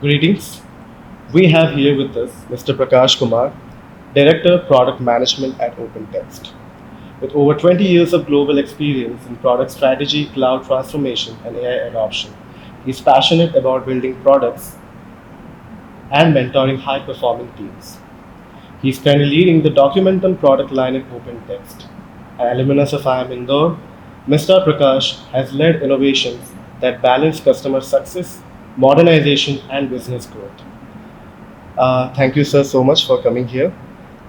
Greetings. We have here with us Mr. Prakash Kumar, Director of Product Management at OpenText. With over 20 years of global experience in product strategy, cloud transformation, and AI adoption, he's passionate about building products and mentoring high performing teams. He's currently leading the documentum product line at OpenText. An alumnus of IIM Indore, Mr. Prakash has led innovations that balance customer success, modernization, and business growth. Thank you, sir, so much for coming here.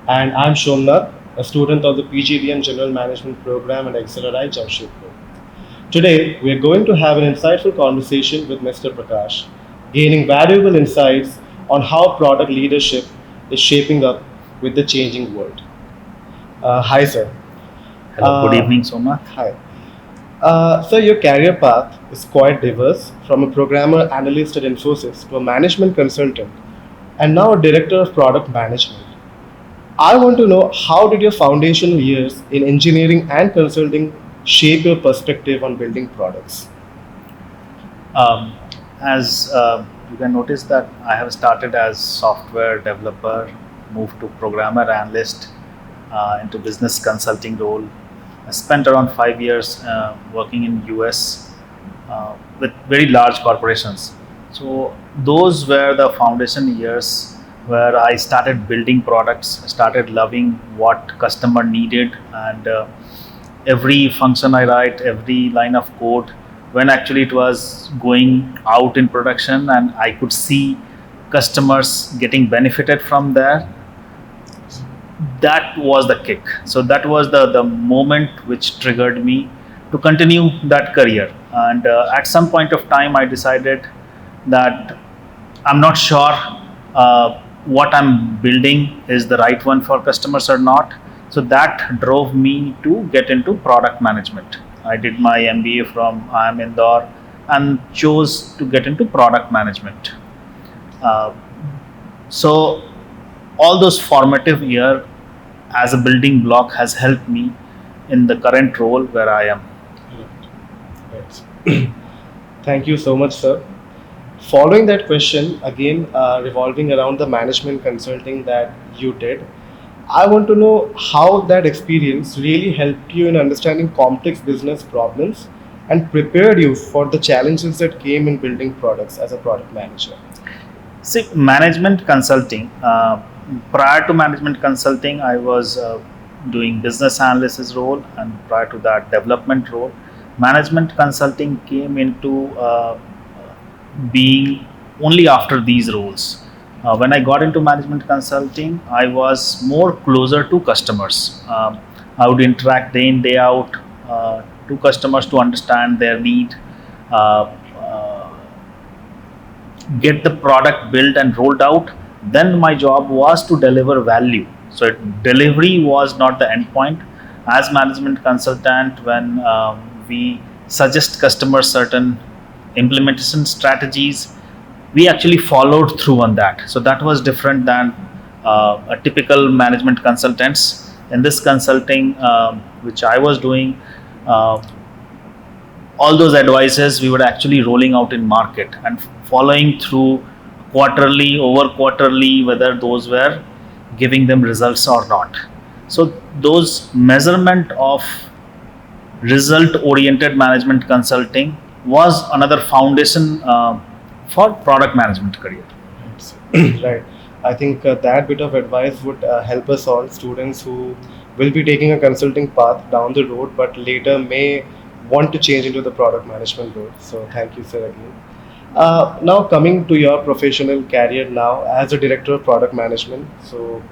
And I'm Shomnath, a student of the PGDM General Management Program at XLRI, Jamshedpur. Today, we are going to have an insightful conversation with Mr. Prakash, gaining valuable insights on how product leadership is shaping up with the changing world. Hi, sir. Hello, good Uh, evening, Soma. Hi. So your career path is quite diverse, from a programmer analyst at Infosys to a management consultant, and now a director of product management. I want to know, how did your foundational years in engineering and consulting shape your perspective on building products? Um, as you can notice that I have started as software developer, moved to programmer analyst, into business consulting role. I spent around 5 years working in US with very large corporations. So those were the foundation years where I started building products, started loving what customer needed, and every function I write, every line of code, when actually it was going out in production and I could see customers getting benefited from there, that was the kick. So that was the moment which triggered me to continue that career. And at some point of time, I decided that I'm not sure what I'm building is the right one for customers or not. So that drove me to get into product management. I did my MBA from IIM Indore and chose to get into product management. Uh, so all those formative year as a building block has helped me in the current role where I am. Right. Thank you so much, sir. Following that question, again revolving around the management consulting that you did, I want to know how that experience really helped you in understanding complex business problems and prepared you for the challenges that came in building products as a product manager. See, management consulting. Prior to management consulting, I was doing business analysis role, and prior to that, development role. Management consulting came into being only after these roles. When I got into management consulting, I was more closer to customers. I would interact day in day out to customers to understand their need, uh, uh, get the product built and rolled out. Then my job was to deliver value. So delivery was not the end point. As management consultant, when we suggest customers certain implementation strategies, we actually followed through on that. So that was different than a typical management consultants. In this consulting, which I was doing, uh, all those advices we were actually rolling out in market and following through quarterly over quarterly whether those were giving them results or not. So those measurement of result oriented management consulting was another foundation for product management career. Right. I think that bit of advice would help us all, students who will be taking a consulting path down the road, but later may want to change into the product management role. So thank you, sir, again. Now coming to your professional career now as a director of product management. So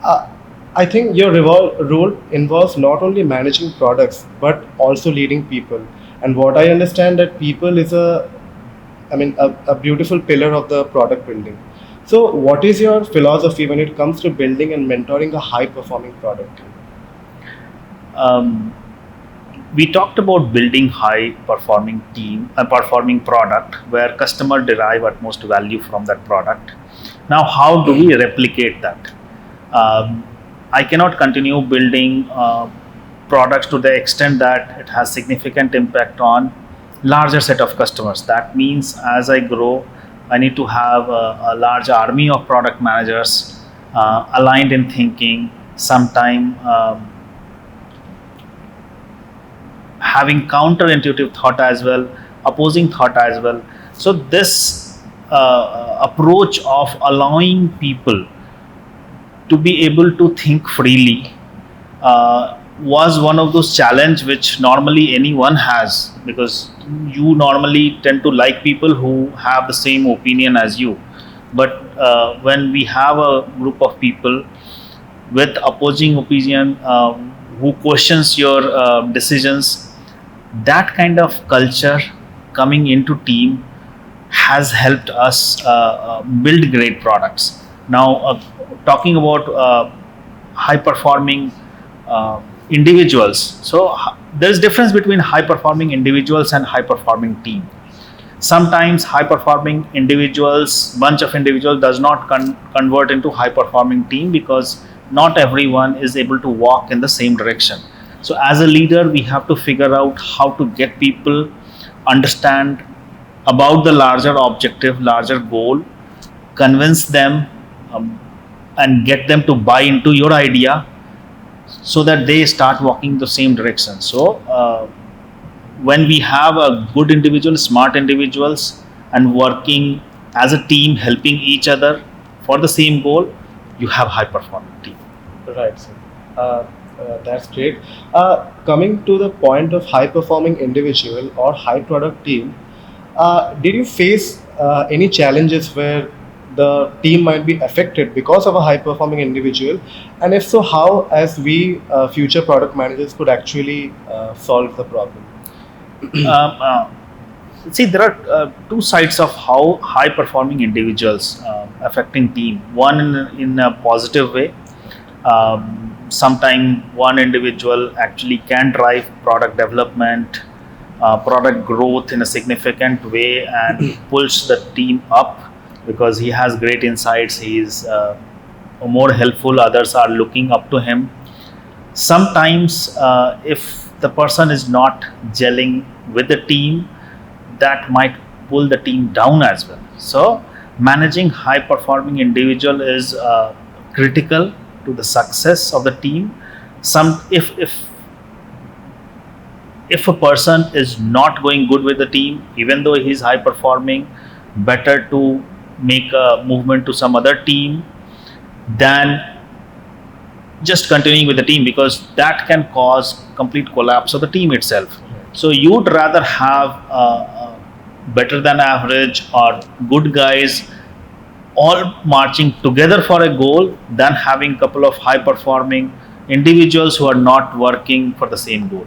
uh, I think your role involves not only managing products but also leading people. And what I understand that people is a beautiful pillar of the product building. So, what is your philosophy when it comes to building and mentoring a high performing product team? um, we talked about building high performing team, a performing product where customer derive utmost value from that product. Now how do we replicate that? um, I cannot continue building products to the extent that it has significant impact on larger set of customers. That means as I grow, I need to have a large army of product managers aligned in thinking, sometime having counterintuitive thought as well, opposing thought as well. So this approach of allowing people to be able to think freely was one of those challenge which normally anyone has, because you normally tend to like people who have the same opinion as you. But when we have a group of people with opposing opinion, who questions your decisions, that kind of culture coming into team has helped us build great products. Now, talking about high performing individuals, so there's difference between high performing individuals and high performing team. Sometimes high performing individuals, bunch of individuals, does not convert into high performing team, because not everyone is able to walk in the same direction. So as a leader, we have to figure out how to get people understand about the larger objective, larger goal, convince them, and get them to buy into your idea, so that they start walking the same direction. So when we have a good individual, smart individuals, and working as a team, helping each other for the same goal, you have high performing team. Right, sir. That's great. Coming to the point of high performing individual or high product team, did you face any challenges where the team might be affected because of a high performing individual? And if so, how, as we future product managers, could actually solve the problem? See, there are two sides of how high performing individuals affecting team. One in a positive way. Sometime one individual actually can drive product development, product growth in a significant way, and pulls the team up because he has great insights. He is more helpful. Others are looking up to him. Sometimes, if the person is not gelling with the team, that might pull the team down as well. So, managing high performing individual is critical to the success of the team. If a person is not going good with the team, even though he is high performing, better to make a movement to some other team than just continuing with the team, because that can cause complete collapse of the team itself. So you'd rather have better than average or good guys all marching together for a goal than having a couple of high performing individuals who are not working for the same goal.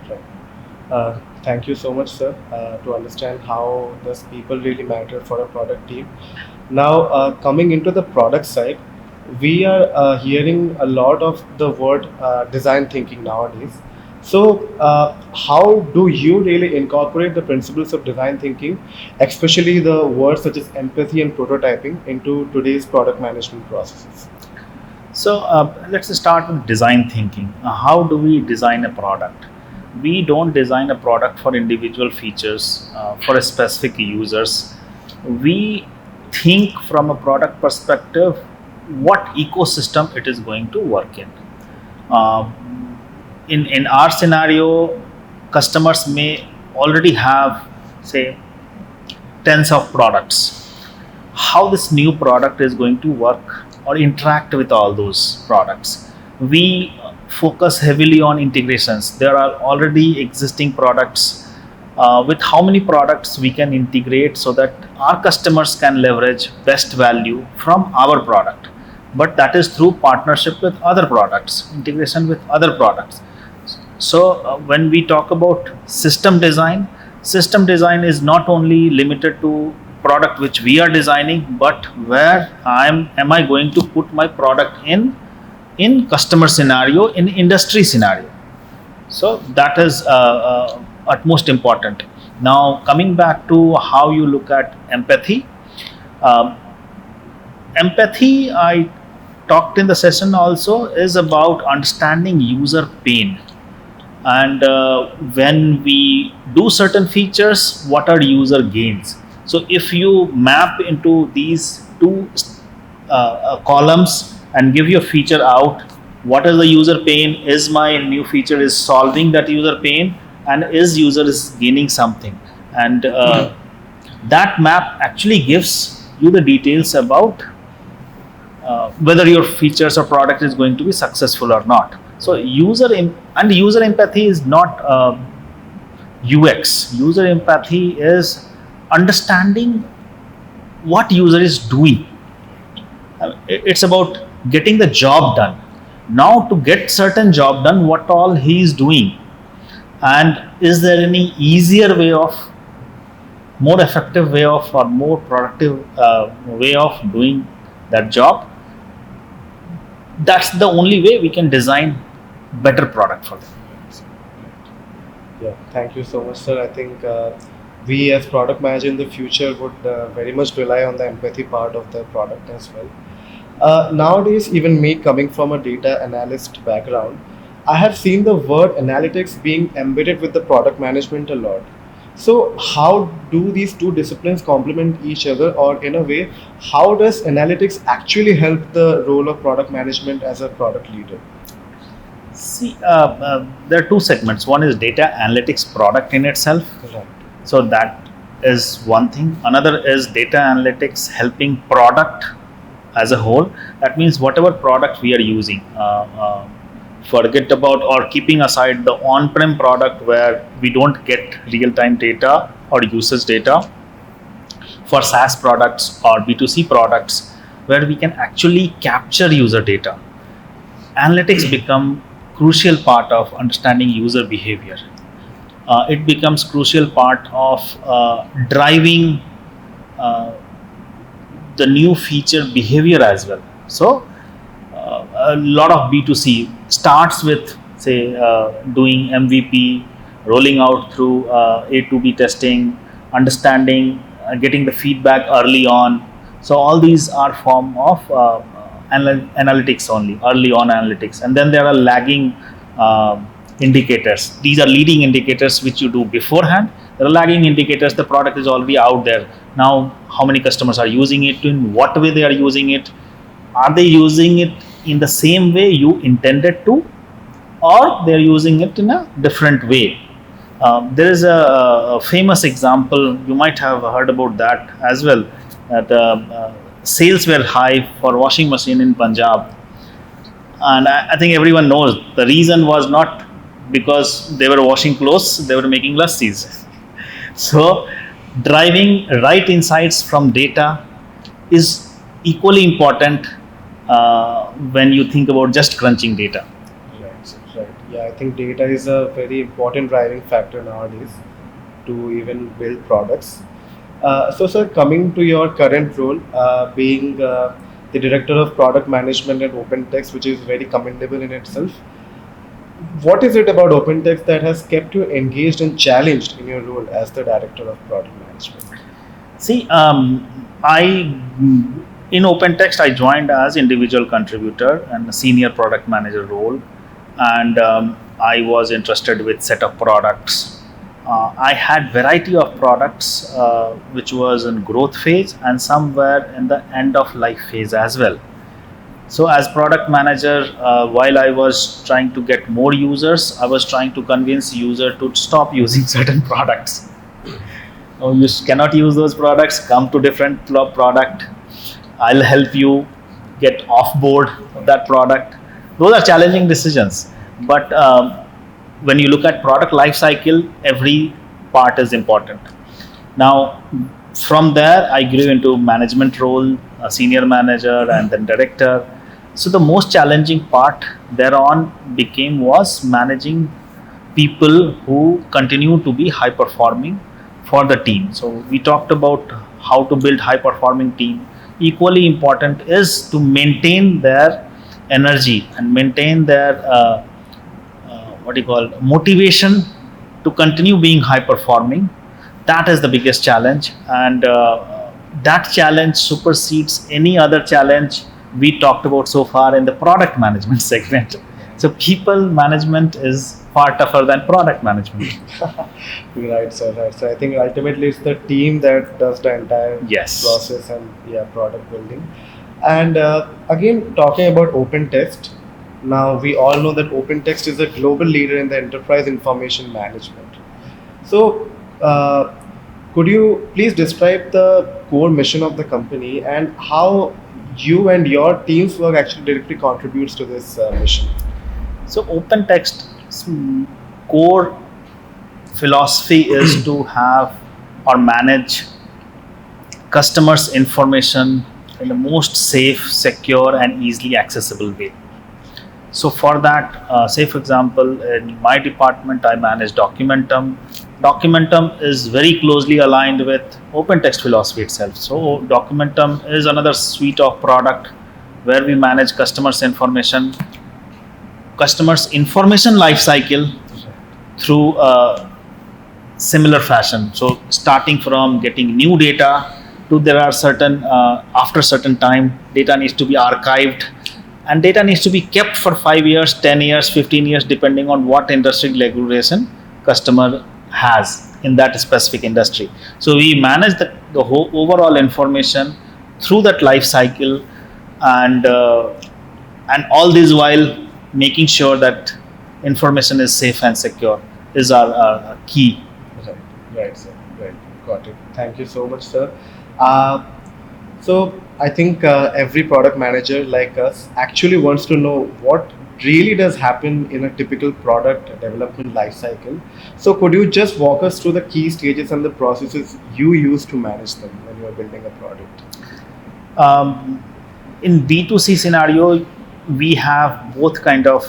Right. Thank you so much, sir, to understand how does people really matter for a product team. Now, coming into the product side, we are hearing a lot of the word design thinking nowadays. So, how do you really incorporate the principles of design thinking, especially the words such as empathy and prototyping, into today's product management processes? So let's start with design thinking. How do we design a product? We don't design a product for individual features for a specific users. We think from a product perspective what ecosystem it is going to work in. Uh, in our scenario, customers may already have, say, tens of products. How this new product is going to work or interact with all those products? We focus heavily on integrations. There are already existing products. With how many products we can integrate so that our customers can leverage best value from our product, but that is through partnership with other products, integration with other products. So when we talk about system design is not only limited to product which we are designing, but where am I going to put my product in customer scenario, in industry scenario. So that is utmost important. Now, coming back to how you look at empathy. um, Empathy, I talked in the session also, is about understanding user pain. and when we do certain features, what are user gains. So if you map into these two columns and give your feature out, what is the user pain, is my new feature is solving that user pain, and is user is gaining something, and that map actually gives you the details about whether your features or product is going to be successful or not. So and user empathy is not UX. User empathy is understanding what user is doing. It's about getting the job done. Now, to get certain job done, what all he is doing, and is there any easier way of, more effective way of, or more productive way of doing that job. That's the only way we can design better product for them. Yeah, thank you so much, sir. I think we as product manager in the future would very much rely on the empathy part of the product as well. Nowadays, even me coming from a data analyst background, I have seen the word analytics being embedded with the product management a lot. So, how do these two disciplines complement each other, or in a way, how does analytics actually help the role of product management as a product leader? See, there are two segments. One is data analytics product in itself. Right. So that is one thing. Another is data analytics helping product as a whole. That means whatever product we are using, forget about or keeping aside the on-prem product where we don't get real-time data or usage data. For SaaS products or B2C products where we can actually capture user data, analytics become crucial part of understanding user behavior. It becomes crucial part of driving the new feature behavior as well. So a lot of B2C starts with, say, doing MVP, rolling out through A to B testing, understanding, getting the feedback early on. So all these are form of analytics only, early on analytics. And then there are lagging indicators. These are leading indicators which you do beforehand. There are lagging indicators. The product is already out there. Now, how many customers are using it? In what way they are using it? Are they using it in the same way you intended to, or they're using it in a different way? There is a famous example, you might have heard about that as well, that sales were high for washing machine in Punjab. And I think everyone knows the reason was not because they were washing clothes, they were making lassis. So driving right insights from data is equally important when you think about just crunching data. Right. Yeah, I think data is a very important driving factor nowadays to even build products. So, sir, coming to your current role, being the director of product management at OpenText, which is very commendable in itself. What is it about OpenText that has kept you engaged and challenged in your role as the director of product management? See, in OpenText, I joined as individual contributor and a senior product manager role, and I was interested with set of products. I had variety of products which was in growth phase and some were in the end of life phase as well. So as product manager, while I was trying to get more users, I was trying to convince user to stop using certain products. Oh, you cannot use those products, come to different product. I'll help you get off board of that product. Those are challenging decisions. But when you look at product life cycle, every part is important. Now, from there, I grew into management role, a senior manager and then director. So the most challenging part thereon was managing people who continue to be high performing for the team. So we talked about how to build high performing team. Equally important is to maintain their energy and maintain their motivation to continue being high performing. That is the biggest challenge, and that challenge supersedes any other challenge we talked about so far in the product management segment. So people management is far tougher than product management. Right, sir. Right. So I think ultimately it's the team that does the entire Yes. process and product building. And again, talking about OpenText, now we all know that OpenText is a global leader in the enterprise information management. So, could you please describe the core mission of the company and how you and your team's work actually directly contributes to this mission? So OpenText's core philosophy is to have or manage customers' information in the most safe, secure, and easily accessible way. So for that, say for example, in my department, I manage Documentum. Documentum is very closely aligned with OpenText philosophy itself. So Documentum is another suite of product where we manage customers' information life cycle through a similar fashion. So starting from getting new data to there are certain after certain time data needs to be archived, and data needs to be kept for 5 years, 10 years, 15 years, depending on what industry regulation customer has in that specific industry. So we manage the whole overall information through that life cycle, and all this while making sure that information is safe and secure is our key. Right, right, sir. Right, got it. Thank you so much, sir. So I think every product manager like us actually wants to know what really does happen in a typical product development life cycle. So could you just walk us through the key stages and the processes you use to manage them when you are building a product? In B2C scenario, we have both kind of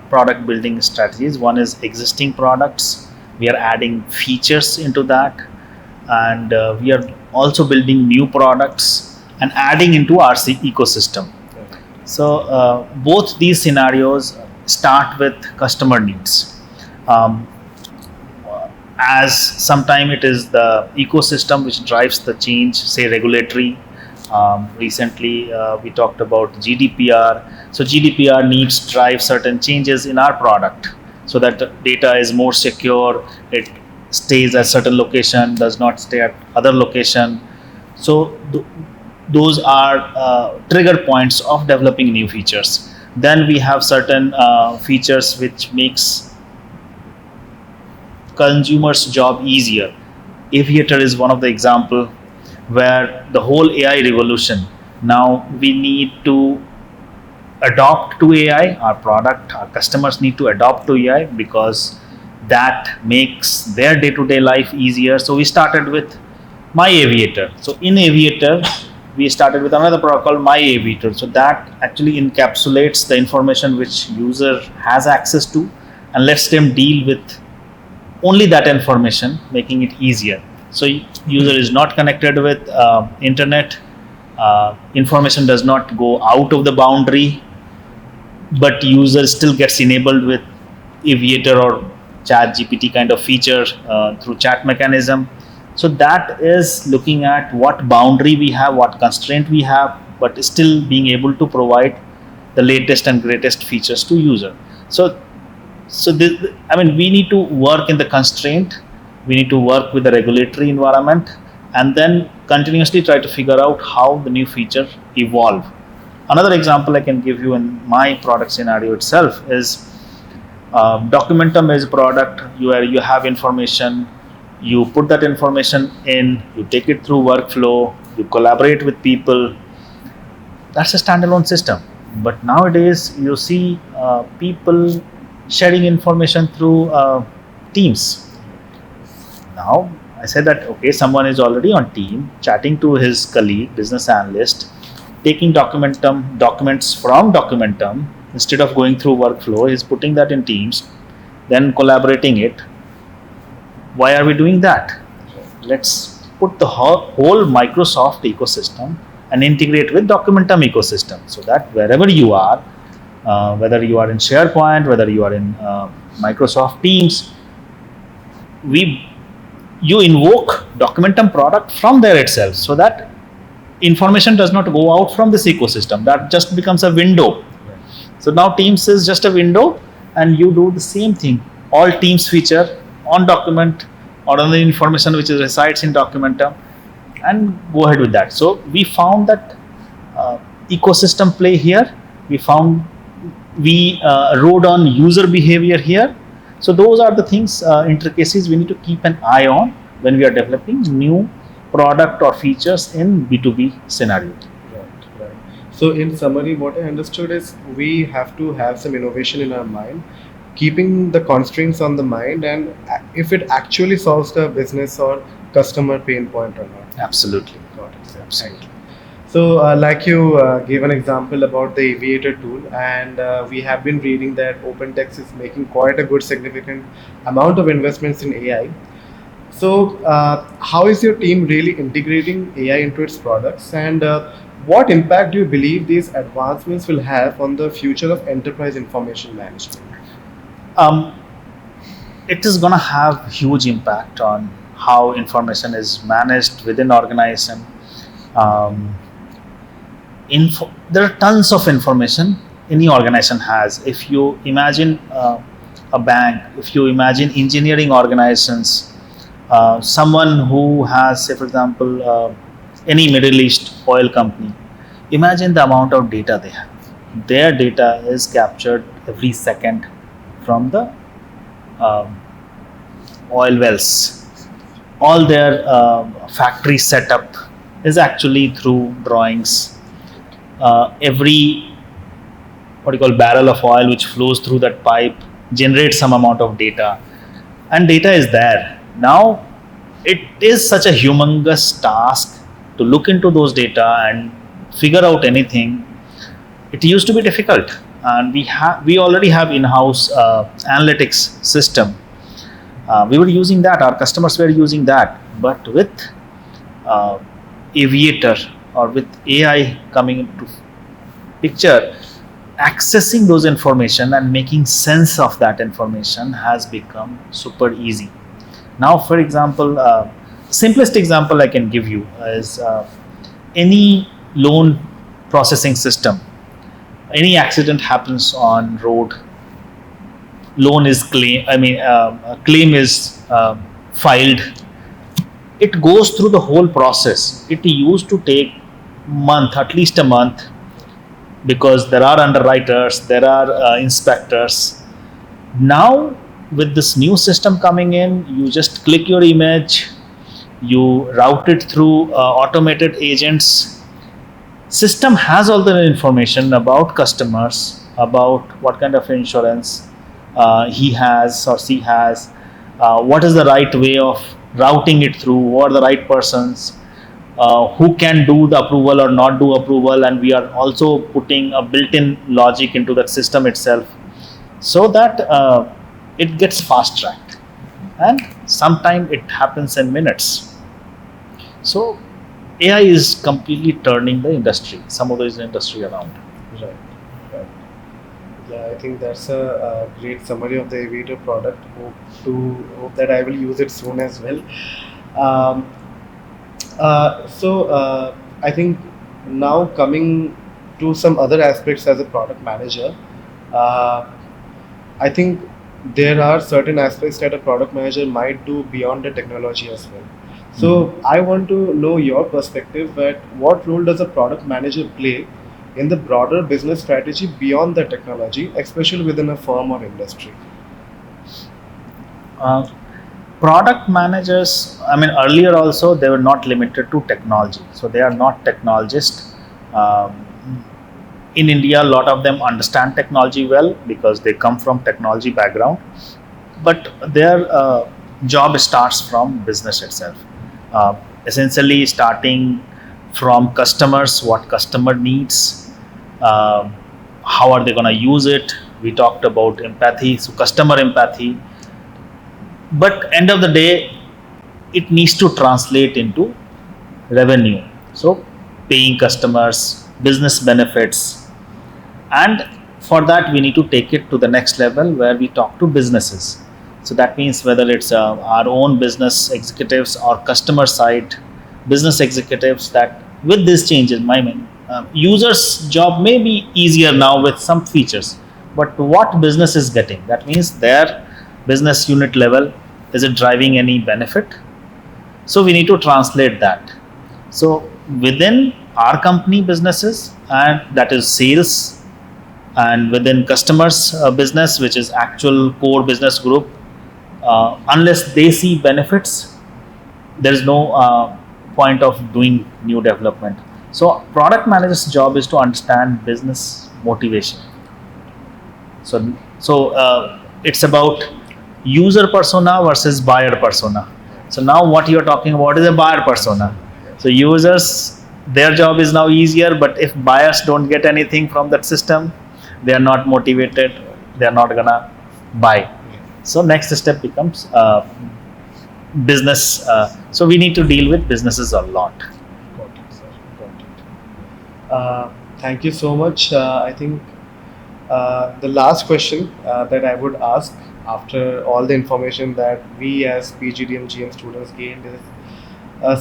product building strategies. One is existing products. We are adding features into that, and we are also building new products and adding into our ecosystem. So both these scenarios start with customer needs. As sometime it is the ecosystem which drives the change, say regulatory. Recently we talked about GDPR. So GDPR needs to drive certain changes in our product so that the data is more secure, it stays at certain location, does not stay at other location. So those are trigger points of developing new features. Then we have certain features which makes consumers' job easier. Aviator is one of the example where the whole AI revolution. Now we need to adopt to AI. Our product, our customers need to adopt to AI because that makes their day-to-day life easier. So we started with My Aviator. So in Aviator, we started with another product called My Aviator. So that actually encapsulates the information which user has access to and lets them deal with only that information, making it easier. So user is not connected with internet. Information does not go out of the boundary, but user still gets enabled with Aviator or Chat GPT kind of feature through chat mechanism. So that is looking at what boundary we have, what constraint we have, but still being able to provide the latest and greatest features to user. So this, we need to work in the constraint. We need to work with the regulatory environment, and then continuously try to figure out how the new feature evolve. Another example I can give you in my product scenario itself is Documentum is a product where you have information, you put that information in, you take it through workflow, you collaborate with people. That's a standalone system. But nowadays you see people sharing information through Teams. Now I said that okay, someone is already on team chatting to his colleague, business analyst, taking documents from Documentum. Instead of going through workflow, he's putting that in Teams, then collaborating it. Why are we doing that? Let's put the whole Microsoft ecosystem and integrate with Documentum ecosystem, so that wherever you are, whether you are in SharePoint, whether you are in Microsoft Teams, you invoke Documentum product from there itself, so that information does not go out from this ecosystem. That just becomes a window. So now Teams is just a window, and you do the same thing all teams feature on document or on the information which is resides in documentum, and go ahead with that. So we found that ecosystem play here. We rode on user behavior here. So those are the things, intricacies we need to keep an eye on when we are developing new product or features in B2B scenario. Right, right. So, in summary, what I understood is we have to have some innovation in our mind, keeping the constraints on the mind, and if it actually solves the business or customer pain point or not. Absolutely. Got it, sir. Thank Absolutely. you. So, like you gave an example about the aviator tool, and we have been reading that OpenText is making quite a good significant amount of investments in AI. So, how is your team really integrating AI into its products, and what impact do you believe these advancements will have on the future of enterprise information management? Um, it is going to have huge impact on how information is managed within organization. Um, there are tons of information any organization has. If you imagine a bank, if you imagine engineering organizations, someone who has, say, for example, any Middle East oil company, imagine the amount of data they have. Their data is captured every second from the um, oil wells. All their factory setup is actually through drawings. Every what you call barrel of oil which flows through that pipe generates some amount of data, and data is there. Now it is such a humongous task to look into those data and figure out anything. It used to be difficult, and we already have in-house analytics system. We were using that, our customers were using that, but with uh, aviator or with AI coming into picture, accessing those information and making sense of that information has become super easy. Now, for example, simplest example I can give you is any loan processing system. Any accident happens on road, loan is claim. I mean, a claim is filed. It goes through the whole process. It used to take month, at least a month, because there are underwriters, there are inspectors. Now, with this new system coming in, you just click your image, you route it through automated agents. System has all the information about customers, about what kind of insurance he has or she has, what is the right way of routing it through, who are the right persons, who can do the approval or not do approval, and we are also putting a built-in logic into that system itself, so that it gets fast-tracked, and sometimes it happens in minutes. So AI is completely turning the industry, some of the industry around. Right, right. Yeah, I think that's a great summary of the aviator product. Hope that I will use it soon as well. Um, I think now coming to some other aspects as a product manager, uh, I think there are certain aspects that a product manager might do beyond the technology as well. So I want to know your perspective that what role does a product manager play in the broader business strategy beyond the technology, especially within a firm or industry? Uh, Product managers, I mean, earlier also they were not limited to technology, so they are not technologists. Um, in India, a lot of them understand technology well because they come from technology background, but their job starts from business itself. Essentially, starting from customers, what customer needs, um, how are they going to use it. We talked about empathy, so customer empathy, but end of the day it needs to translate into revenue, so paying customers, business benefits, and for that we need to take it to the next level where we talk to businesses. So that means whether it's our own business executives or customer side business executives, that with these changes, my users job may be easier now with some features, but what business is getting, that means their business unit level, is it driving any benefit? So we need to translate that. So within our company businesses, and that is sales, and within customers business, which is actual core business group, unless they see benefits, there is no point of doing new development. So product manager's job is to understand business motivation. So it's about user persona versus buyer persona. So now what you're talking about is a buyer persona. So users, their job is now easier, but if buyers don't get anything from that system, they are not motivated, they are not gonna buy. So next step becomes business. So we need to deal with businesses a lot. Got it, sir. Got it. Thank you so much. I think the last question that I would ask after all the information that we as PGDM GM students gained is,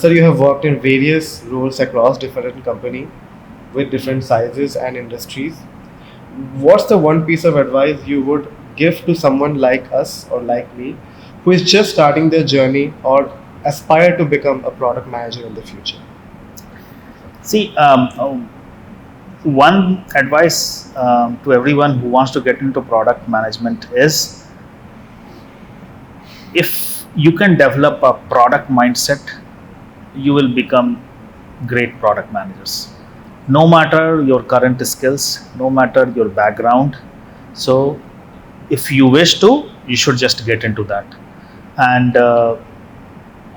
sir, you have worked in various roles across different companies with different sizes and industries. What's the one piece of advice you would give to someone like us or like me who is just starting their journey or aspire to become a product manager in the future? See, one advice to everyone who wants to get into product management is, if you can develop a product mindset, you will become great product managers. No matter your current skills, no matter your background. So if you wish to, you should just get into that. And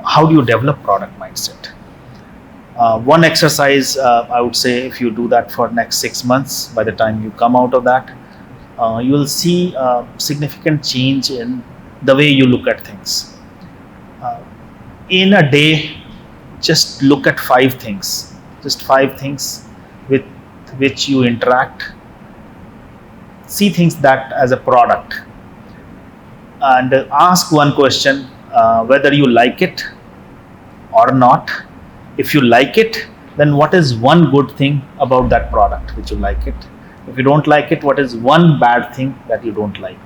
how do you develop product mindset? One exercise, I would say, if you do that for next 6 months, by the time you come out of that, you will see significant change in the way you look at things. In a day, just look at 5 things, just 5 things with which you interact. See things that as a product, and ask one question, whether you like it or not. If you like it, then what is one good thing about that product which you like it? If you don't like it, what is one bad thing that you don't like?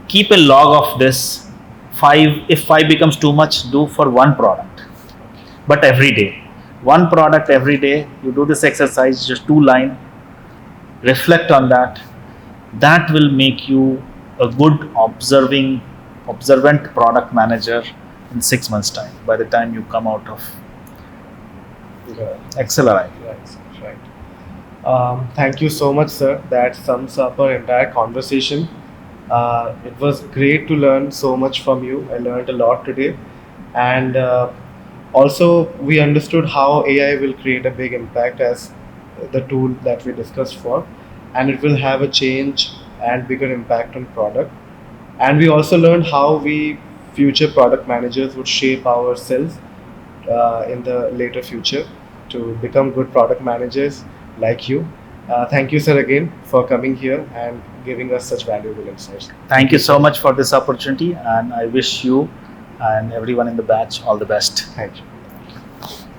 Keep a log of this. 5, if 5 becomes too much, do for one product, but every day. One product every day, you do this exercise, just 2 lines, reflect on that. That will make you a good observant product manager in 6 months' time, by the time you come out of XLRI. Right. Thank you so much, sir. That sums up our entire conversation. It was great to learn so much from you. I learned a lot today. And also, we understood how AI will create a big impact as the tool that we discussed for. And it will have a change and bigger impact on product. And we also learned how we future product managers would shape ourselves in the later future to become good product managers like you. Thank you, sir, again for coming here and giving us such valuable insights. Thank you so much for this opportunity, and I wish you and everyone in the batch all the best. Thank you.